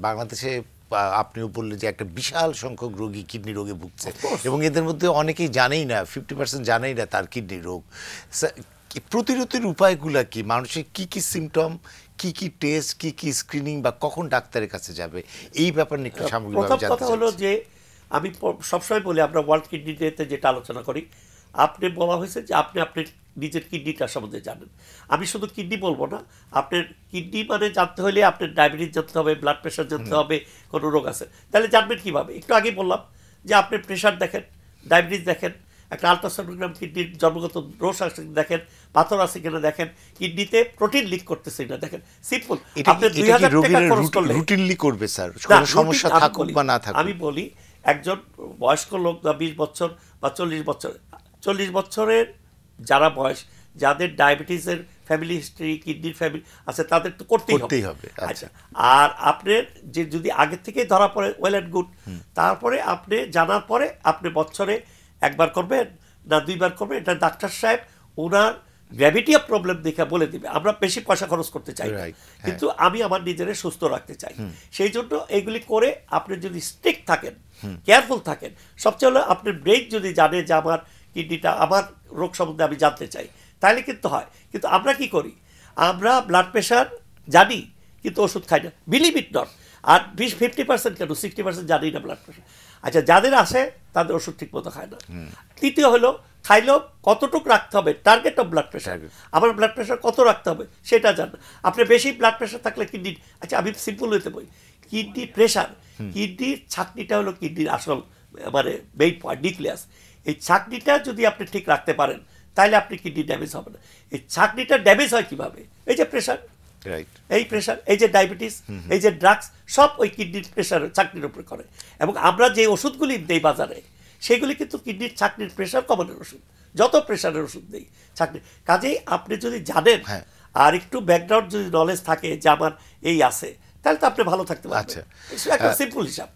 বাংলাদেশে আপনিও বললেন যে একটা বিশাল সংখ্যক রোগী কিডনি রোগে ভুগছে এবং এদের মধ্যে অনেকেই জানেই না, 50% জানেই না তার কিডনি রোগ। প্রতিরোধের উপায়গুলো কি? মানুষের কি কি সিমটম, কি কি টেস্ট, কি কি স্ক্রিনিং বা কখন ডাক্তারের কাছে যাবে, এই ব্যাপার নিয়ে একটু সামগ্রিকভাবে জানতে চাই। প্রথম কথা হলো যে আমি সবসময় বলি, আমরা ওয়ার্ল্ড কিডনি ডেতে যেটা আলোচনা করি, আপনি বলা হয়েছে যে আপনি আপনার নিজের কিডনিটার সম্বন্ধে জানেন। আমি শুধু কিডনি বলবো না, আপনার কিডনি মানে জানতে হলে আপনার ডায়াবেটিস জানতে হবে, ব্লাড প্রেশার জানতে হবে, কোনো রোগ আছে। তাহলে জানবেন কীভাবে? একটু আগেই বললাম যে আপনি প্রেশার দেখেন, ডায়াবেটিস দেখেন, একটা আলট্রাসোনোগ্রাম কিডনির জন্মগত দোষ আছে দেখেন, পাথর আছে কিনা দেখেন, কিডনিতে প্রোটিন লিক করতেছে কিনা দেখেন। সিম্পল। আপনি 2000 টাকা খরচ করলে রুটিনলি করবে স্যার, কোনো সমস্যা থাকুক বা না থাকুক। আমি বলি একজন বয়স্ক লোক বা 20 বছর বা 40 বছরের যারা বয়স, যাদের ডায়াবেটিসের ফ্যামিলি হিস্ট্রি, কিডনির ফ্যামিলি আছে, তাদের তো করতেই হবে। আচ্ছা, আর আপনার যে যদি আগে থেকে ধরা পড়ে, ওয়েল অ্যান্ড গুড। তারপরে আপনি জানার পরে আপনি বছরে একবার করবেন না 2 বার করবেন, এটা ডাক্তার সাহেব ওনার গ্র্যাভিটি অফ প্রবলেম দেখে বলে দিবে। আমরা বেশি পয়সা খরচ করতে চাই, কিন্তু আমি আমার নিজের সুস্থ রাখতে চাই। সেই জন্য এইগুলি করে আপনি যদি স্ট্রিক্ট থাকেন, কেয়ারফুল থাকেন, সবচেয়ে হলো আপনার ব্রেইন যদি জানে যে আমার কিডনিটা, আমার রোগ সম্বন্ধে আমি জানতে চাই, তাহলে কিন্তু হয়। কিন্তু আমরা কি করি? আমরা ব্লাড প্রেশার জানি কিন্তু ওষুধ খাই না, বিলিভ ইট নট। আর 50% কেন 60% জানি না ব্লাড প্রেশার। আচ্ছা, যাদের আসে তাদের ওষুধ ঠিক মতো খায় না। তৃতীয় হলো খাইলেও কতটুকু রাখতে হবে, টার্গেট অফ ব্লাড প্রেশার, আমার ব্লাড প্রেশার কত রাখতে হবে সেটা জানেন। আপনি বেশি ব্লাড প্রেশার থাকলে কিডনি, আচ্ছা আমি সিম্পল হইতে বলি, কিডনি প্রেশার, কিডনির ছাঁকনিটা হলো কিডনির আসল মানে মেইন পয়েন্ট, নিউক্লিয়াস। এই ছাঁকনিটা যদি আপনি ঠিক রাখতে পারেন তাহলে আপনি কিডনি ড্যামেজ হবে না। এই ছাঁকনিটা ড্যামেজ হয় কিভাবে? এই যে প্রেশার, এই প্রেশার, এই যে ডায়াবেটিস, এই যে ড্রাগস, সব ওই কিডনির প্রেশার ছাঁকনির উপরে করে। এবং আমরা যে ওষুধগুলি দেই বাজারে, সেগুলি কিন্তু কিডনির ছাঁকনির প্রেশার কমানোর ওষুধ, যত প্রেশারের ওষুধ দেই ছাঁকনি। কাজেই আপনি যদি জানেন আর একটু ব্যাকগ্রাউন্ড যদি নলেজ থাকে যে আমার এই আছে, তাহলে তো আপনি ভালো থাকতে পারবেন। একটা সিম্পল হিসাব।